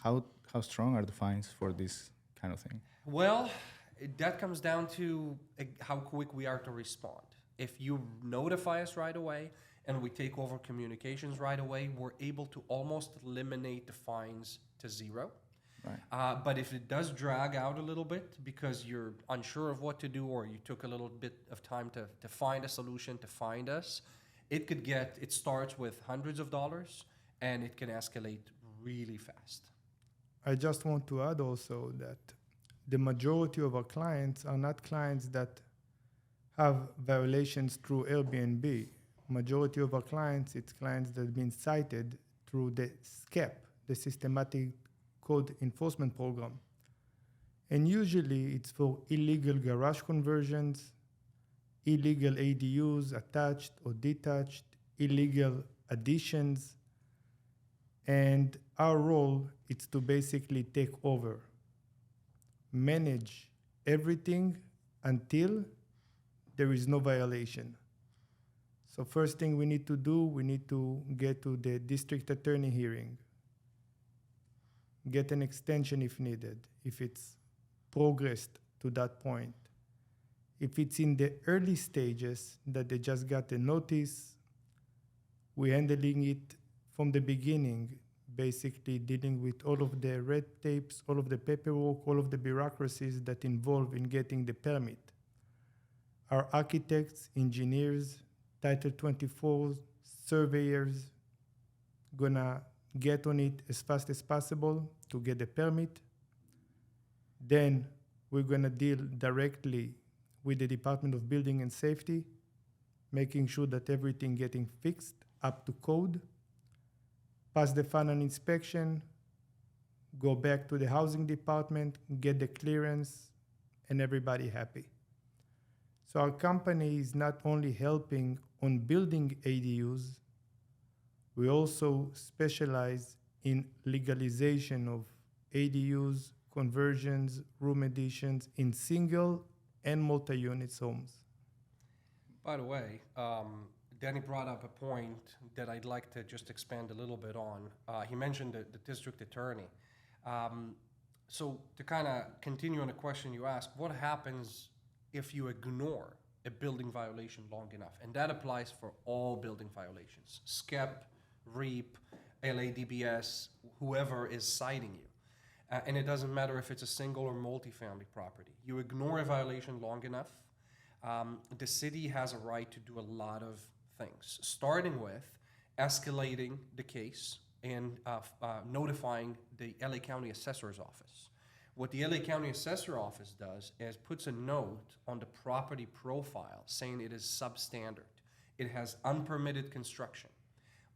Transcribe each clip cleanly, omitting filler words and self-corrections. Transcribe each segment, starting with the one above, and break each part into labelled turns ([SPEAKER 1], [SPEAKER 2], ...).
[SPEAKER 1] How strong are the fines for this kind of thing?
[SPEAKER 2] Well, that comes down to how quick we are to respond. If you notify us right away and we take over communications right away, we're able to almost eliminate the fines to zero.
[SPEAKER 1] Right.
[SPEAKER 2] But if it does drag out a little bit because you're unsure of what to do or you took a little bit of time to find a solution, to find us, it starts with hundreds of dollars and it can escalate really fast.
[SPEAKER 3] I just want to add also that the majority of our clients are not clients that have violations through Airbnb. Majority of our clients, it's clients that have been cited through the SCEP, the Systematic Code Enforcement Program. And usually it's for illegal garage conversions, illegal ADUs attached or detached, illegal additions. And our role is to basically take over, manage everything until there is no violation. So first thing we need to do, we need to get to the district attorney hearing, get an extension if needed, if it's progressed to that point. If it's in the early stages that they just got a notice, we're handling it from the beginning, basically dealing with all of the red tapes, all of the paperwork, all of the bureaucracies that involve in getting the permit. Our architects, engineers, Title 24 surveyors gonna get on it as fast as possible to get the permit. Then we're gonna deal directly with the Department of Building and Safety, making sure that everything getting fixed up to code, pass the final inspection, go back to the housing department, get the clearance, and everybody happy. So our company is not only helping on building ADUs, we also specialize in legalization of ADUs, conversions, room additions in single and multi-unit homes.
[SPEAKER 2] By the way, Danny brought up a point that I'd like to just expand a little bit on. He mentioned the district attorney. So to kind of continue on the question you asked, what happens if you ignore a building violation long enough? And that applies for all building violations, SCEP, REAP, LADBS, whoever is citing you. And it doesn't matter if it's a single or multifamily property. You ignore a violation long enough, the city has a right to do a lot of things, starting with escalating the case and notifying the LA County Assessor's Office. What the LA County Assessor Office does is puts a note on the property profile saying it is substandard. It has unpermitted construction.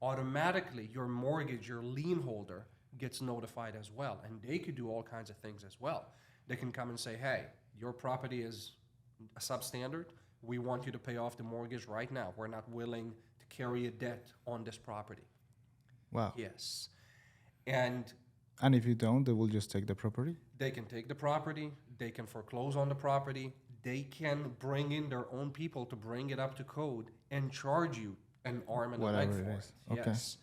[SPEAKER 2] Automatically, your mortgage, your lien holder, gets notified as well. And they could do all kinds of things as well. They can come and say, hey, your property is a substandard. We want you to pay off the mortgage right now. We're not willing to carry a debt on this property.
[SPEAKER 1] Wow.
[SPEAKER 2] Yes. And
[SPEAKER 1] if you don't, they will just take the property?
[SPEAKER 2] they can take the property, they can foreclose on the property, they can bring in their own people to bring it up to code and charge you an arm and a leg
[SPEAKER 1] Whatever
[SPEAKER 2] for
[SPEAKER 1] it
[SPEAKER 2] it.
[SPEAKER 1] is. Okay.
[SPEAKER 2] Yes.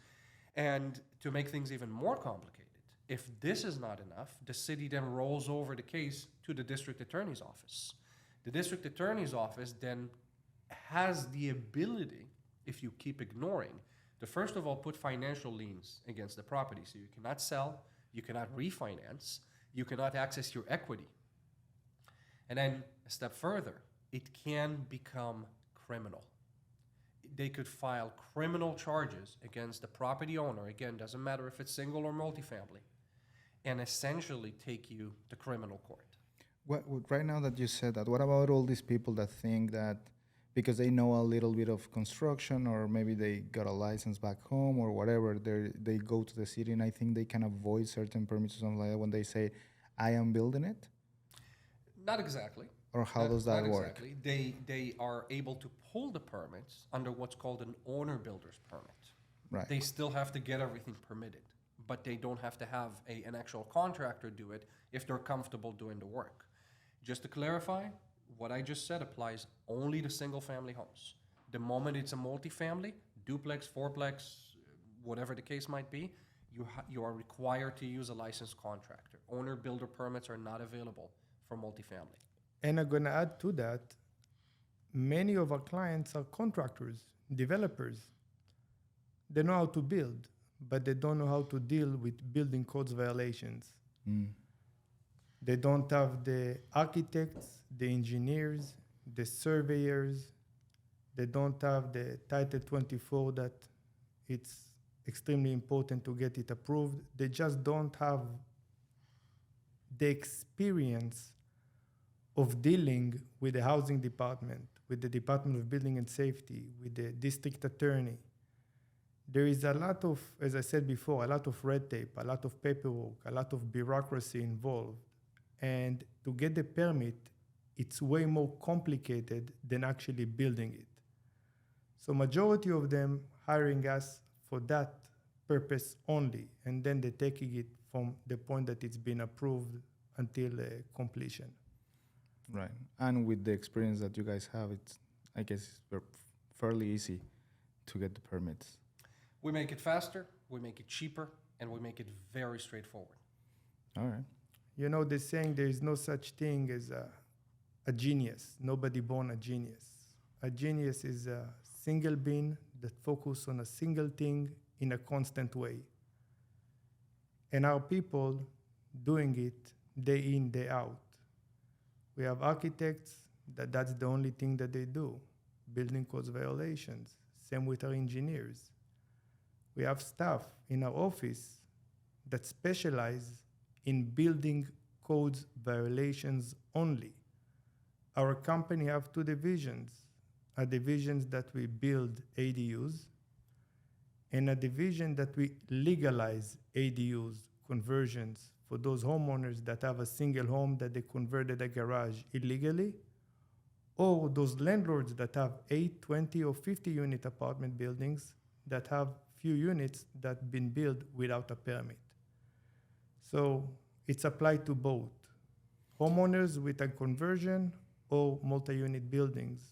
[SPEAKER 2] And to make things even more complicated, if this is not enough, the city then rolls over the case to the district attorney's office. The district attorney's office then has the ability, if you keep ignoring, to first of all put financial liens against the property. So you cannot sell, you cannot refinance, you cannot access your equity. And then a step further, it can become criminal. They could file criminal charges against the property owner, again, doesn't matter if it's single or multifamily, and essentially take you to criminal court.
[SPEAKER 1] Right now that you said that, what about all these people that think that because they know a little bit of construction or maybe they got a license back home or whatever, they go to the city and I think they can avoid certain permits or something like that when they say, I am building it?
[SPEAKER 2] Not exactly.
[SPEAKER 1] Or how does that
[SPEAKER 2] Not
[SPEAKER 1] work?
[SPEAKER 2] exactly. They are able to pull the permits under what's called an owner builder's permit.
[SPEAKER 1] Right.
[SPEAKER 2] They still have to get everything permitted, but they don't have to have an actual contractor do it if they're comfortable doing the work. Just to clarify, what I just said applies only to single-family homes. The moment it's a multifamily, duplex, fourplex, whatever the case might be, you are required to use a licensed contractor. Owner builder permits are not available for multifamily.
[SPEAKER 3] And I'm gonna add to that, many of our clients are contractors, developers. They know how to build, but they don't know how to deal with building codes violations.
[SPEAKER 1] Mm.
[SPEAKER 3] They don't have the architects, the engineers, the surveyors. They don't have the Title 24 that it's extremely important to get it approved. They just don't have the experience of dealing with the housing department, with the Department of Building and Safety, with the district attorney. There is a lot of, as I said before, a lot of red tape, a lot of paperwork, a lot of bureaucracy involved. And to get the permit, it's way more complicated than actually building it. So majority of them hiring us for that purpose only, and then they're taking it from the point that it's been approved until completion.
[SPEAKER 1] Right. And with the experience that you guys have, it's, I guess, it's fairly easy to get the permits.
[SPEAKER 2] We make it faster, we make it cheaper, and we make it very straightforward.
[SPEAKER 1] All right.
[SPEAKER 3] You know, they're saying there is no such thing as a genius. Nobody born a genius. A genius is a single being that focuses on a single thing in a constant way. And our people doing it day in, day out. We have architects that's the only thing that they do, building codes violations. Same with our engineers. We have staff in our office that specialize in building codes violations only. Our company have two divisions, a division that we build ADUs and a division that we legalize ADUs, conversions, for those homeowners that have a single home that they converted a garage illegally, or those landlords that have 8, 20, or 50 unit apartment buildings that have few units that been built without a permit. So it's applied to both homeowners with a conversion or multi-unit buildings.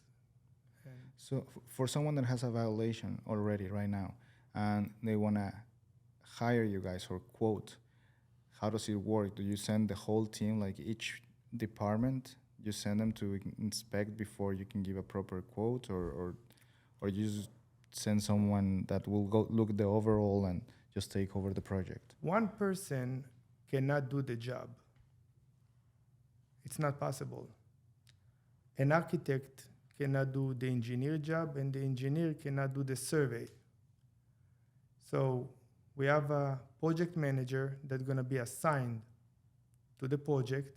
[SPEAKER 1] So for someone that has a violation already right now and they want to hire you guys or quote, how does it work? Do you send the whole team, like each department, you send them to inspect before you can give a proper quote, or you just send someone that will go look the overall and just take over the project?
[SPEAKER 3] One person cannot do the job. It's not possible. An architect cannot do the engineer job, and the engineer cannot do the survey. So we have a project manager that's going to be assigned to the project,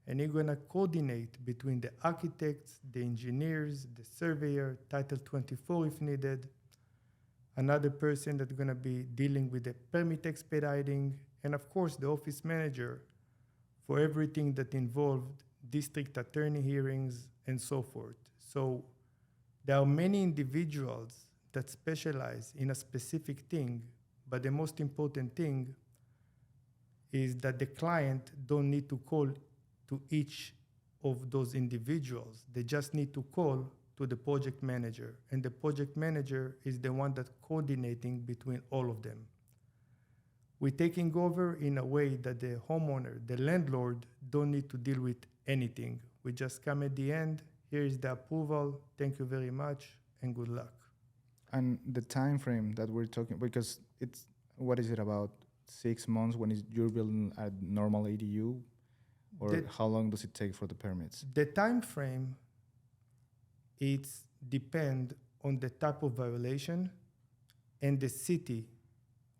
[SPEAKER 3] and he's going to coordinate between the architects, the engineers, the surveyor, Title 24 if needed, another person that's going to be dealing with the permit expediting, and of course the office manager for everything that involved district attorney hearings and so forth. So there are many individuals that specialize in a specific thing, but the most important thing is that the client don't need to call to each of those individuals. They just need to call to the project manager, and the project manager is the one that's coordinating between all of them. We're taking over in a way that the homeowner, the landlord, don't need to deal with anything. We just come at the end, here is the approval, thank you very much, and good luck.
[SPEAKER 1] And the time frame that we're talking, because it's, what is it, about 6 months when you're building a normal ADU? Or how long does it take for the permits?
[SPEAKER 3] The time frame, it's depend on the type of violation and the city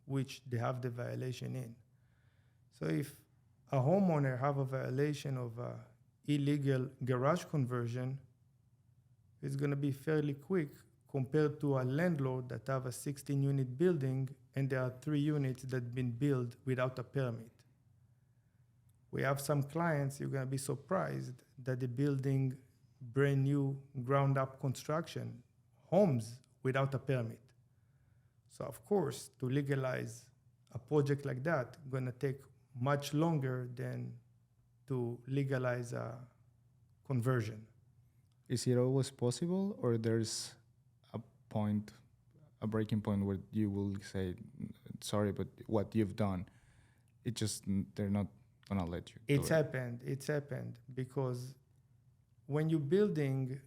[SPEAKER 3] which they have the violation in. So if a homeowner have a violation of illegal garage conversion, it's going to be fairly quick compared to a landlord that have a 16-unit building and there are 3 units that been built without a permit. We have some clients, you're going to be surprised that they're building brand new ground up construction, homes without a permit. So of course, to legalize a project like that, going to take much longer than to legalize a conversion.
[SPEAKER 1] Is it always possible, or there's a point, a breaking point where you will say sorry, but what you've done, it just, they're not gonna let you.
[SPEAKER 3] It's
[SPEAKER 1] do it.
[SPEAKER 3] happened. It's happened because when you're building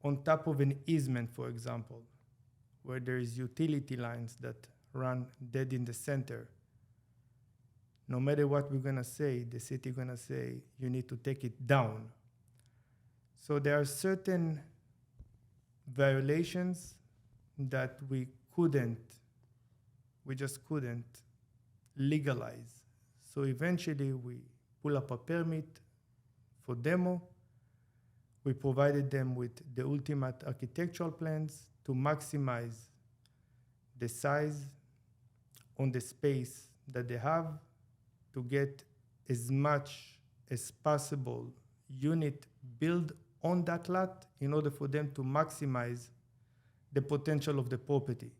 [SPEAKER 3] on top of an easement, for example, where there is utility lines that run dead in the center, no matter what we're gonna say, the city gonna say, you need to take it down. So there are certain violations that we just couldn't legalize. So eventually we pull up a permit for demo. We provided them with the ultimate architectural plans to maximize the size on the space that they have to get as much as possible unit built on that lot in order for them to maximize the potential of the property.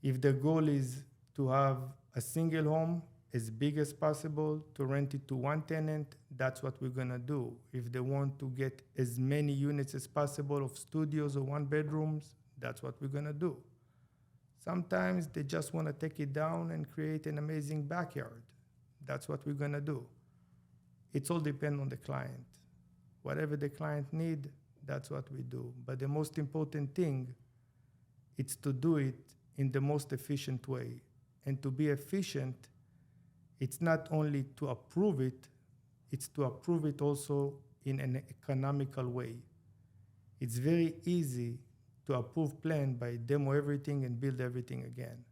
[SPEAKER 3] If the goal is to have a single home as big as possible to rent it to one tenant, that's what we're gonna do. If they want to get as many units as possible of studios or one bedrooms, that's what we're gonna do. Sometimes they just wanna take it down and create an amazing backyard. That's what we're gonna do. It's all depend on the client. Whatever the client need, that's what we do. But the most important thing is to do it in the most efficient way. And to be efficient, it's not only to approve it, it's to approve it also in an economical way. It's very easy to approve plan by demo everything and build everything again.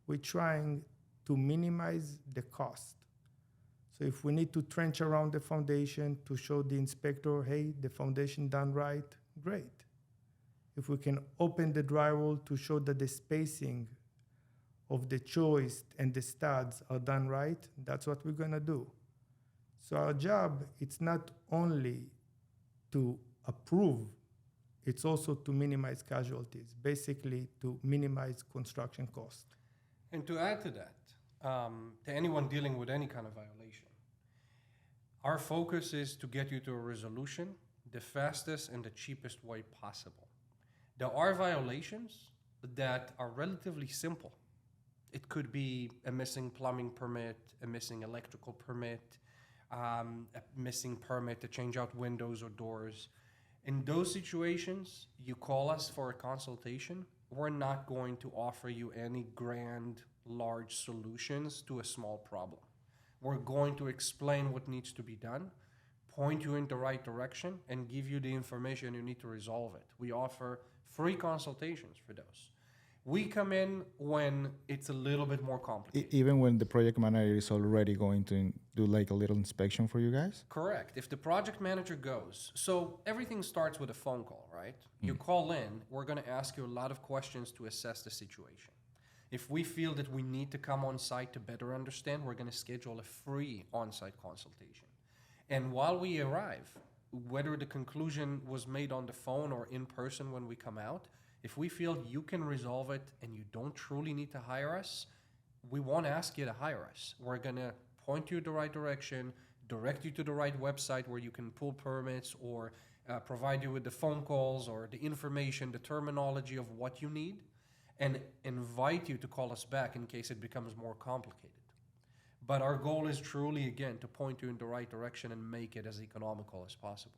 [SPEAKER 3] We're trying to minimize the cost. So if we need to trench around the foundation to show the inspector, hey, the foundation done right, great. If we can open the drywall to show that the spacing of the joist and the studs are done right, that's what we're gonna do. So our job, it's not only to approve, it's also to minimize casualties, basically to minimize construction cost.
[SPEAKER 2] And to add to that, to anyone dealing with any kind of violation, our focus is to get you to a resolution the fastest and the cheapest way possible. There are violations that are relatively simple. It could be a missing plumbing permit, a missing electrical permit, a missing permit to change out windows or doors. In those situations, you call us for a consultation. We're not going to offer you any grand, large solutions to a small problem. We're going to explain what needs to be done, point you in the right direction, and give you the information you need to resolve it. We offer free consultations for those. We come in when it's a little bit more complicated.
[SPEAKER 1] Even when the project manager is already going to do like a little inspection for you guys?
[SPEAKER 2] Correct. If the project manager goes, so everything starts with a phone call, right? You call in, we're going to ask you a lot of questions to assess the situation. If we feel that we need to come on site to better understand, we're going to schedule a free on-site consultation. And while we arrive, whether the conclusion was made on the phone or in person when we come out, if we feel you can resolve it and you don't truly need to hire us, we won't ask you to hire us. We're going to point you in the right direction, direct you to the right website where you can pull permits or provide you with the phone calls or the information, the terminology of what you need, and invite you to call us back in case it becomes more complicated. But our goal is truly, again, to point you in the right direction and make it as economical as possible.